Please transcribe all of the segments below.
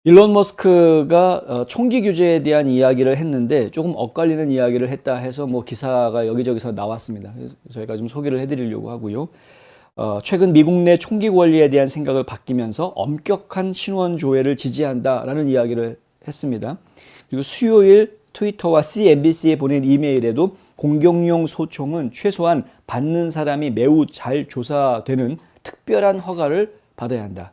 일론 머스크가 총기 규제에 대한 이야기를 했는데 조금 엇갈리는 이야기를 했다 해서 뭐 기사가 여기저기서 나왔습니다. 그래서 저희가 좀 소개를 해드리려고 하고요. 최근 미국 내 총기 권리에 대한 생각을 바뀌면서 엄격한 신원 조회를 지지한다라는 이야기를 했습니다. 그리고 수요일 트위터와 CNBC에 보낸 이메일에도 공격용 소총은 최소한 받는 사람이 매우 잘 조사되는 특별한 허가를 받아야 한다.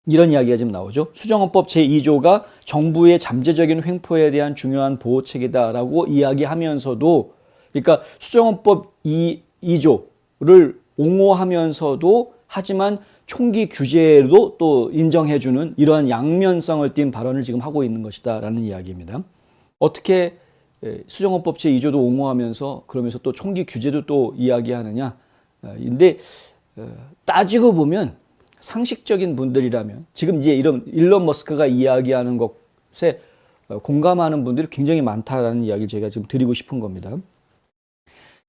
이런 이야기가 지금 나오죠. 수정헌법 제2조가 정부의 잠재적인 횡포에 대한 중요한 보호책이다라고 이야기하면서도, 그러니까 수정헌법 2조를 옹호하면서도 하지만 총기 규제도 또 인정해주는 이러한 양면성을 띤 발언을 지금 하고 있는 것이다라는 이야기입니다. 어떻게 수정헌법 제2조도 옹호하면서 그러면서 또 총기 규제도 또 이야기하느냐. 근데 따지고 보면 상식적인 분들이라면 지금 이제 이런 일론 머스크가 이야기하는 것에 공감하는 분들이 굉장히 많다라는 이야기를 제가 지금 드리고 싶은 겁니다.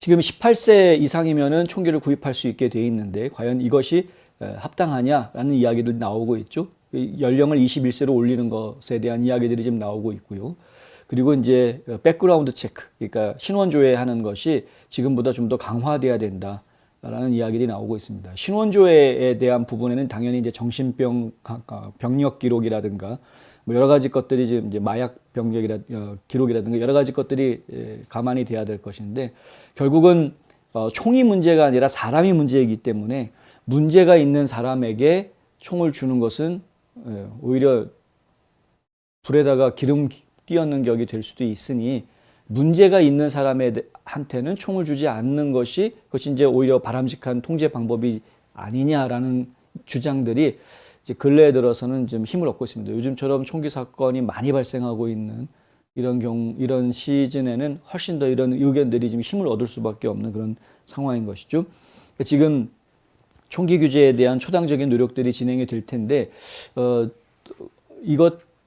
지금 18세 이상이면은 총기를 구입할 수 있게 돼 있는데 과연 이것이 합당하냐라는 이야기도 나오고 있죠. 연령을 21세로 올리는 것에 대한 이야기들이 지금 나오고 있고요. 그리고 이제 백그라운드 체크, 그러니까 신원 조회하는 것이 지금보다 좀 더 강화돼야 된다. 라는 이야기들이 나오고 있습니다. 신원조회에 대한 부분에는 당연히 이제 정신병 병력 기록이라든가 뭐 여러 가지 것들이 지금 이제 마약 병력이라 기록이라든가 여러 가지 것들이 감안이 돼야 될 것인데 결국은 총이 문제가 아니라 사람이 문제이기 때문에 문제가 있는 사람에게 총을 주는 것은 오히려 불에다가 기름 띄얹는 격이 될 수도 있으니 문제가 있는 사람한테는 총을 주지 않는 것이 그것이 이제 오히려 바람직한 통제 방법이 아니냐라는 주장들이 이제 근래에 들어서는 좀 힘을 얻고 있습니다. 요즘처럼 총기 사건이 많이 발생하고 있는 이런 시즌에는 훨씬 더 이런 의견들이 좀 힘을 얻을 수밖에 없는 그런 상황인 것이죠. 지금 총기 규제에 대한 초당적인 노력들이 진행이 될 텐데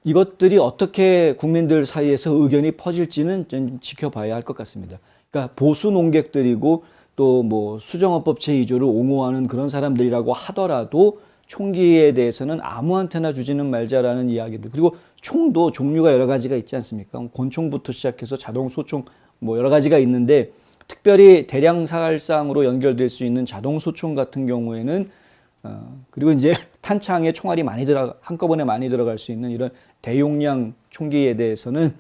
이것들이 어떻게 국민들 사이에서 의견이 퍼질지는 좀 지켜봐야 할 것 같습니다. 그러니까 보수 농객들이고 또 뭐 수정헌법 제2조를 옹호하는 그런 사람들이라고 하더라도 총기에 대해서는 아무한테나 주지는 말자라는 이야기들. 그리고 총도 종류가 여러 가지가 있지 않습니까? 권총부터 시작해서 자동 소총 뭐 여러 가지가 있는데 특별히 대량 살상으로 연결될 수 있는 자동 소총 같은 경우에는 그리고 이제 탄창에 총알이 한꺼번에 많이 들어갈 수 있는 이런 대용량 총기에 대해서는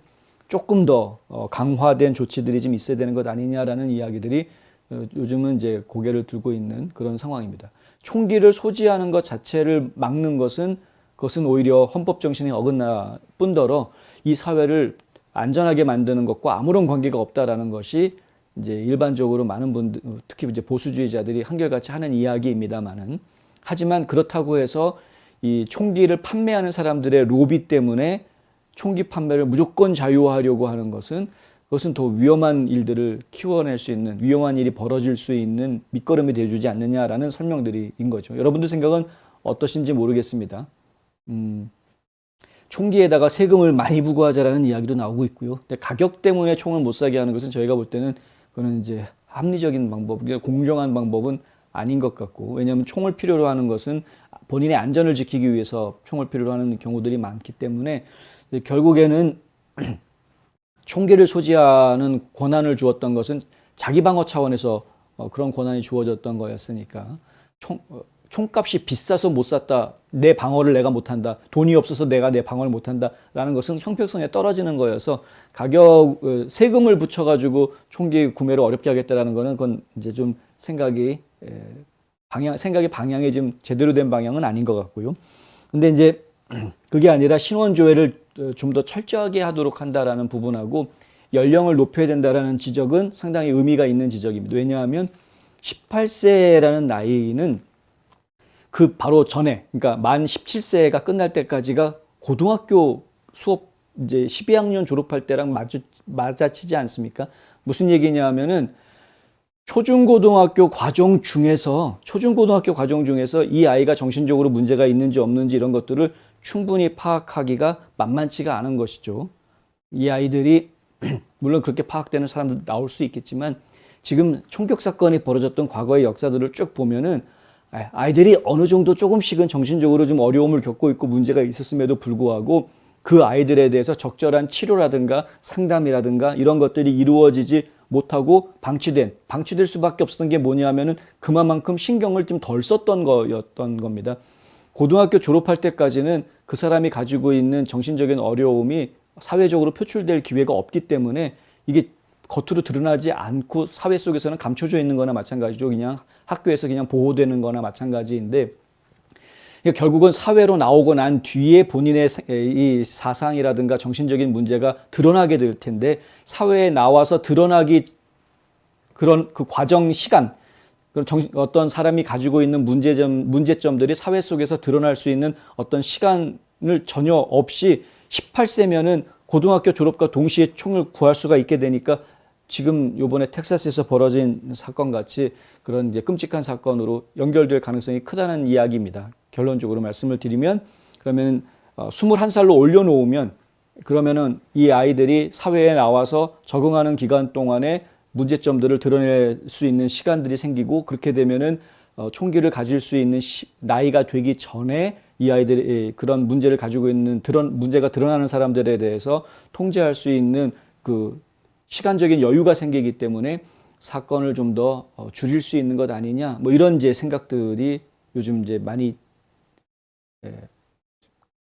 조금 더 강화된 조치들이 좀 있어야 되는 것 아니냐라는 이야기들이 요즘은 이제 고개를 들고 있는 그런 상황입니다. 총기를 소지하는 것 자체를 막는 그것은 오히려 헌법 정신에 어긋나 뿐더러 이 사회를 안전하게 만드는 것과 아무런 관계가 없다라는 것이 이제 일반적으로 많은 분들, 특히 이제 보수주의자들이 한결같이 하는 이야기입니다만은 하지만 그렇다고 해서 이 총기를 판매하는 사람들의 로비 때문에 총기 판매를 무조건 자유화하려고 하는 그것은 더 위험한 일들을 키워낼 수 있는 위험한 일이 벌어질 수 있는 밑거름이 되어주지 않느냐라는 설명들인 거죠. 여러분들 생각은 어떠신지 모르겠습니다. 총기에다가 세금을 많이 부과하자라는 이야기도 나오고 있고요. 근데 가격 때문에 총을 못 사게 하는 것은 저희가 볼 때는 그거는 이제 합리적인 방법, 공정한 방법은 아닌 것 같고, 왜냐하면 총을 필요로 하는 것은 본인의 안전을 지키기 위해서 총을 필요로 하는 경우들이 많기 때문에 결국에는 총기를 소지하는 권한을 주었던 것은 자기 방어 차원에서 그런 권한이 주어졌던 거였으니까 총값이 비싸서 못 샀다, 내 방어를 내가 못한다, 돈이 없어서 내가 내 방어를 못한다 라는 것은 형평성에 떨어지는 거여서 세금을 붙여가지고 총기 구매를 어렵게 하겠다라는 거는 그건 이제 좀 생각의 방향이 좀 제대로 된 방향은 아닌 것 같고요. 근데 이제 그게 아니라 신원조회를 좀 더 철저하게 하도록 한다라는 부분하고 연령을 높여야 된다라는 지적은 상당히 의미가 있는 지적입니다. 왜냐하면 18세라는 나이는 그 바로 전에, 그러니까 만 17세가 끝날 때까지가 고등학교 수업 이제 12학년 졸업할 때랑 맞아치지 않습니까? 무슨 얘기냐면은 초중고등학교 과정 중에서 이 아이가 정신적으로 문제가 있는지 없는지 이런 것들을 충분히 파악하기가 만만치가 않은 것이죠. 이 아이들이 물론 그렇게 파악되는 사람도 나올 수 있겠지만 지금 총격 사건이 벌어졌던 과거의 역사들을 쭉 보면은 아이들이 어느 정도 조금씩은 정신적으로 좀 어려움을 겪고 있고 문제가 있었음에도 불구하고 그 아이들에 대해서 적절한 치료라든가 상담이라든가 이런 것들이 이루어지지 못하고 방치될 수밖에 없었던 게 뭐냐면은 그만큼 신경을 좀 덜 썼던 거였던 겁니다. 고등학교 졸업할 때까지는 그 사람이 가지고 있는 정신적인 어려움이 사회적으로 표출될 기회가 없기 때문에 이게 겉으로 드러나지 않고 사회 속에서는 감춰져 있는 거나 마찬가지죠. 그냥 학교에서 그냥 보호되는 거나 마찬가지인데 결국은 사회로 나오고 난 뒤에 본인의 이 사상이라든가 정신적인 문제가 드러나게 될 텐데 사회에 나와서 드러나기 그런 그 과정 시간 어떤 사람이 가지고 있는 문제점들이 사회 속에서 드러날 수 있는 어떤 시간을 전혀 없이 18세면은 고등학교 졸업과 동시에 총을 구할 수가 있게 되니까 지금 요번에 텍사스에서 벌어진 사건 같이 그런 이제 끔찍한 사건으로 연결될 가능성이 크다는 이야기입니다. 결론적으로 말씀을 드리면 그러면 21살로 올려놓으면 그러면은 이 아이들이 사회에 나와서 적응하는 기간 동안에 문제점들을 드러낼 수 있는 시간들이 생기고 그렇게 되면은 총기를 가질 수 있는 나이가 되기 전에 이 아이들이 그런 문제를 가지고 있는 문제가 드러나는 사람들에 대해서 통제할 수 있는 그 시간적인 여유가 생기기 때문에 사건을 좀 더 줄일 수 있는 것 아니냐 뭐 이런 이제 생각들이 요즘 이제 많이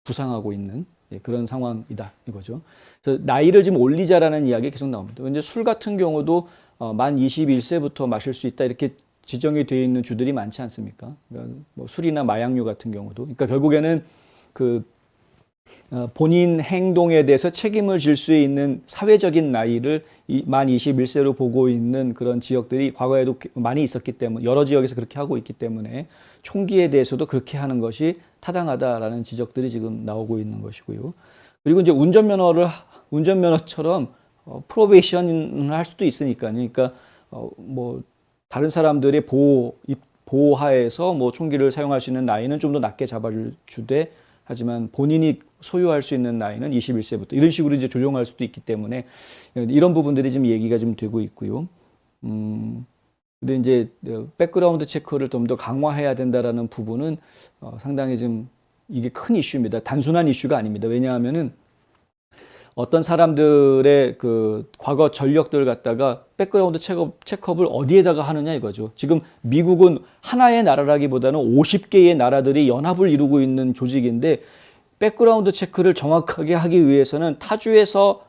부상하고 있는 그런 상황이다 이거죠. 그래서 나이를 좀 올리자라는 이야기 계속 나옵니다. 이제 술 같은 경우도 만 21세부터 마실 수 있다 이렇게 지정이 되어 있는 주들이 많지 않습니까? 그러니까 뭐 술이나 마약류 같은 경우도. 그러니까 결국에는 그 본인 행동에 대해서 책임을 질 수 있는 사회적인 나이를 만 21세로 보고 있는 그런 지역들이 과거에도 많이 있었기 때문에 여러 지역에서 그렇게 하고 있기 때문에 총기에 대해서도 그렇게 하는 것이 타당하다라는 지적들이 지금 나오고 있는 것이고요. 그리고 이제 운전면허처럼 프로베이션을 할 수도 있으니까요. 그러니까 뭐 다른 사람들의 보호하에서 뭐 총기를 사용할 수 있는 나이는 좀 더 낮게 잡아주되 하지만 본인이 소유할 수 있는 나이는 21세부터 이런 식으로 이제 조정할 수도 있기 때문에 이런 부분들이 좀 얘기가 좀 되고 있고요. 근데 이제 백그라운드 체크를 좀 더 강화해야 된다라는 부분은 상당히 좀 이게 큰 이슈입니다. 단순한 이슈가 아닙니다. 왜냐하면은 어떤 사람들의 그 과거 전력들을 갖다가 백그라운드 체크업을 어디에다가 하느냐 이거죠. 지금 미국은 하나의 나라라기보다는 50개의 나라들이 연합을 이루고 있는 조직인데 백그라운드 체크를 정확하게 하기 위해서는 타주에서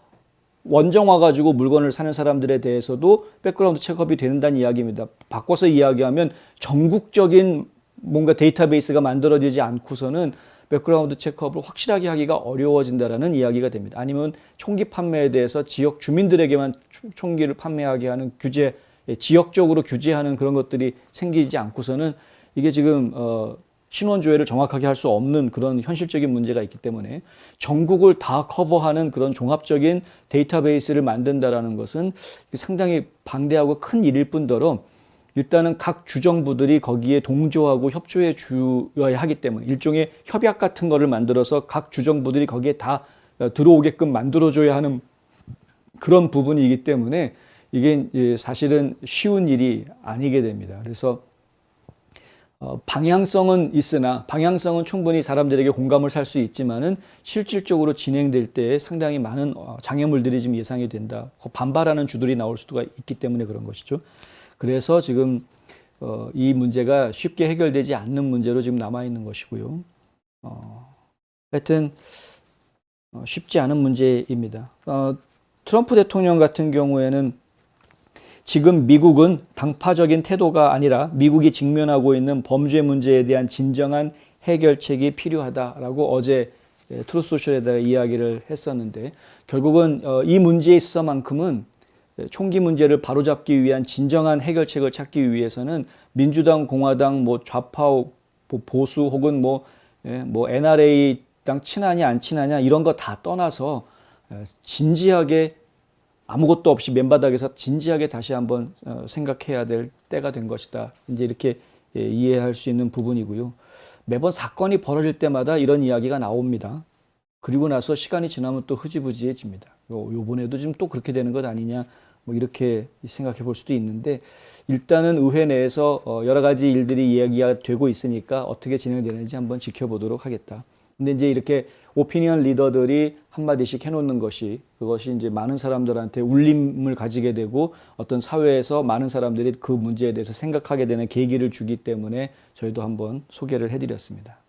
원정 와가지고 물건을 사는 사람들에 대해서도 백그라운드 체크업이 된다는 이야기입니다. 바꿔서 이야기하면 전국적인 뭔가 데이터베이스가 만들어지지 않고서는 백그라운드 체크업을 확실하게 하기가 어려워진다라는 이야기가 됩니다. 아니면 총기 판매에 대해서 지역 주민들에게만 총기를 판매하게 하는 규제, 지역적으로 규제하는 그런 것들이 생기지 않고서는 이게 지금 신원 조회를 정확하게 할 수 없는 그런 현실적인 문제가 있기 때문에 전국을 다 커버하는 그런 종합적인 데이터베이스를 만든다라는 것은 상당히 방대하고 큰 일일 뿐더러 일단은 각 주정부들이 거기에 동조하고 협조해 주어야 하기 때문에 일종의 협약 같은 거를 만들어서 각 주정부들이 거기에 다 들어오게끔 만들어줘야 하는 그런 부분이기 때문에 이게 사실은 쉬운 일이 아니게 됩니다. 그래서 방향성은 있으나 방향성은 충분히 사람들에게 공감을 살 수 있지만은 실질적으로 진행될 때 상당히 많은 장애물들이 좀 예상이 된다. 반발하는 주들이 나올 수가 있기 때문에 그런 것이죠. 그래서 지금 이 문제가 쉽게 해결되지 않는 문제로 지금 남아 있는 것이고요. 하여튼 쉽지 않은 문제입니다. 트럼프 대통령 같은 경우에는 지금 미국은 당파적인 태도가 아니라 미국이 직면하고 있는 범죄 문제에 대한 진정한 해결책이 필요하다라고 어제 트루스 소셜에다가 이야기를 했었는데 결국은 이 문제에 있어서만큼은 총기 문제를 바로잡기 위한 진정한 해결책을 찾기 위해서는 민주당, 공화당, 뭐 좌파, 보수 혹은 뭐 NRA 당 친하냐 안 친하냐 이런 거 다 떠나서 진지하게 아무것도 없이 맨바닥에서 진지하게 다시 한번 생각해야 될 때가 된 것이다. 이제 이렇게 이해할 수 있는 부분이고요. 매번 사건이 벌어질 때마다 이런 이야기가 나옵니다. 그리고 나서 시간이 지나면 또 흐지부지해집니다. 요번에도 지금 또 그렇게 되는 것 아니냐 뭐 이렇게 생각해 볼 수도 있는데 일단은 의회 내에서 여러 가지 일들이 이야기가 되고 있으니까 어떻게 진행되는지 한번 지켜보도록 하겠다. 근데 이제 이렇게 오피니언 리더들이 한마디씩 해놓는 것이 그것이 이제 많은 사람들한테 울림을 가지게 되고 어떤 사회에서 많은 사람들이 그 문제에 대해서 생각하게 되는 계기를 주기 때문에 저희도 한번 소개를 해드렸습니다.